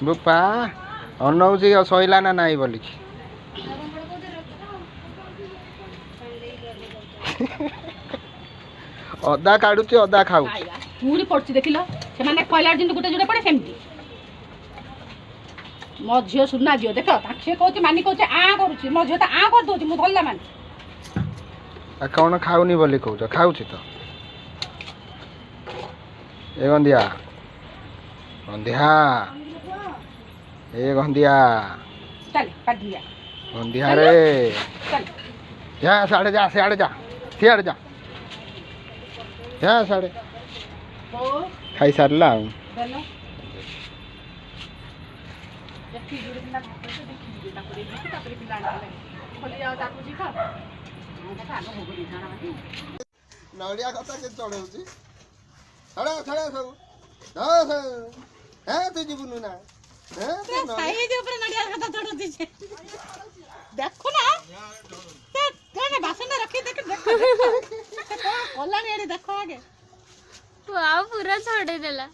Bupa अनौची Saila ना नाई बोलिकी अदा काढुची अदा खाऊ पूरी पड़ची देखिल से माने कहला जिन गुटे जुटे पड़े सेमती मो झियो सुना झियो देख से कहूँ मानी कहूँ आ करुच्ची मो झियो तो आ कर दूँ मुझे धरला मानी कौन खाऊनी बोली कहूच खाऊची तो ए गंधिया गंधिया ए गंधिया चल काट दिया गंधिया रे चल जा साढ़े जा सियाड़े जा सियाड़े जा जा साढ़े खाई सारला नड़िया कथा के चढ़ाऊँ छड़ा छड़ा सब हाँ तू जीवनु ना देखो ना बासन रखी देख देखो देखो आगे पूरा छोड़ देला।